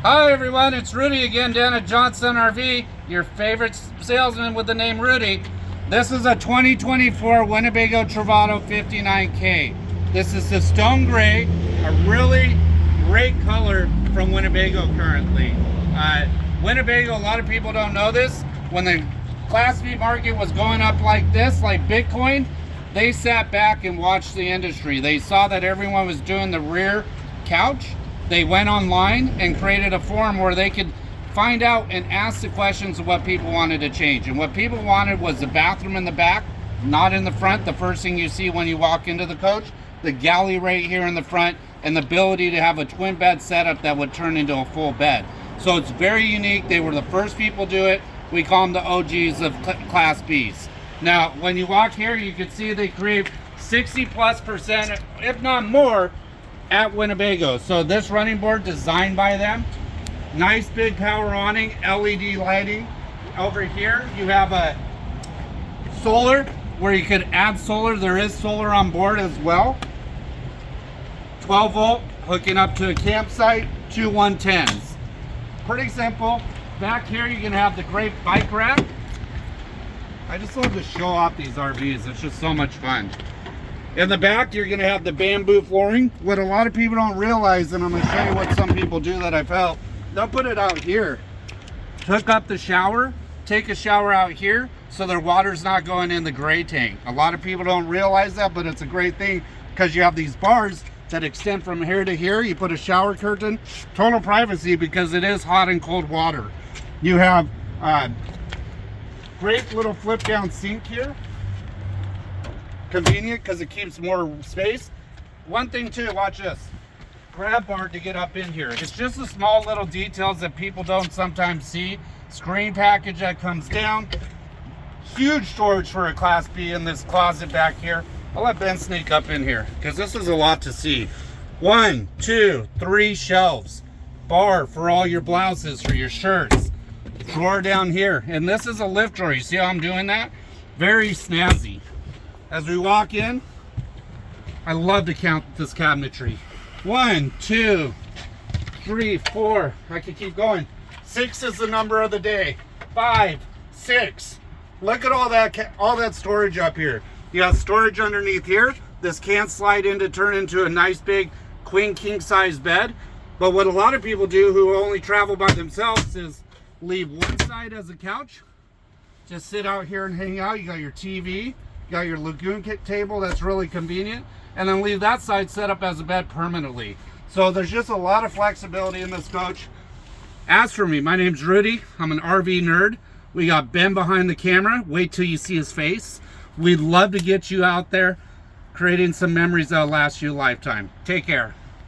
Hi everyone, it's Rudy again down at Johnson RV, your favorite salesman with the name Rudy. This is a 2024 Winnebago Travato 59K. This is the stone gray, a really great color from Winnebago currently. Winnebago, a lot of people don't know this, when the Class B market was going up like this, like Bitcoin, they sat back and watched the industry. They saw that everyone was doing the rear couch. They went online and created a forum where they could find out and ask the questions of what people wanted to change. And what people wanted was the bathroom in the back, not in the front. The first thing you see when you walk into the coach, the galley right here in the front, and the ability to have a twin bed setup that would turn into a full bed. So it's very unique. They were the first people to do it. We call them the OGs of Class Bs. Now, when you walk here, you can see they create 60+%, if not more, at Winnebago. So this running board designed by them. Nice big power awning, LED lighting. Over here you have a solar where you could add solar. There is solar on board as well. 12 volt hooking up to a campsite, two 110s. Pretty simple. Back here you can have the great bike rack. I just love to show off these RVs. It's just so much fun. In the back, you're going to have the bamboo flooring. What a lot of people don't realize, and I'm going to show you what some people do that I've helped, they'll put it out here. Hook up the shower, take a shower out here, so their water's not going in the gray tank. A lot of people don't realize that, but it's a great thing because you have these bars that extend from here to here. You put a shower curtain, total privacy because it is hot and cold water. You have great little flip down sink here. Convenient because it keeps more space. One thing too, watch this. Grab bar to get up in here. It's just the small little details that people don't sometimes see. Screen package that comes down. Huge storage for a Class B in this closet back here. I'll let Ben sneak up in here because this is a lot to see. 1, 2, 3 shelves. Bar for all your blouses, for your shirts. Drawer down here. And this is a lift drawer. You see how I'm doing that? Very snazzy. As we walk in, I love to count this cabinetry. 1, 2, 3, 4. I could keep going. 6 is the number of the day. 5, 6. Look at all that storage up here. You got storage underneath here. This can slide in to turn into a nice big queen king size bed. But what a lot of people do who only travel by themselves is leave one side as a couch. Just sit out here and hang out. You got your TV. Got your lagoon kit table that's really convenient, and then leave that side set up as a bed permanently. So there's just a lot of flexibility in this coach. As for me, my name's Rudy. I'm an RV nerd. We got Ben behind the camera. Wait till you see his face. We'd love to get you out there creating some memories that'll last you a lifetime. Take care.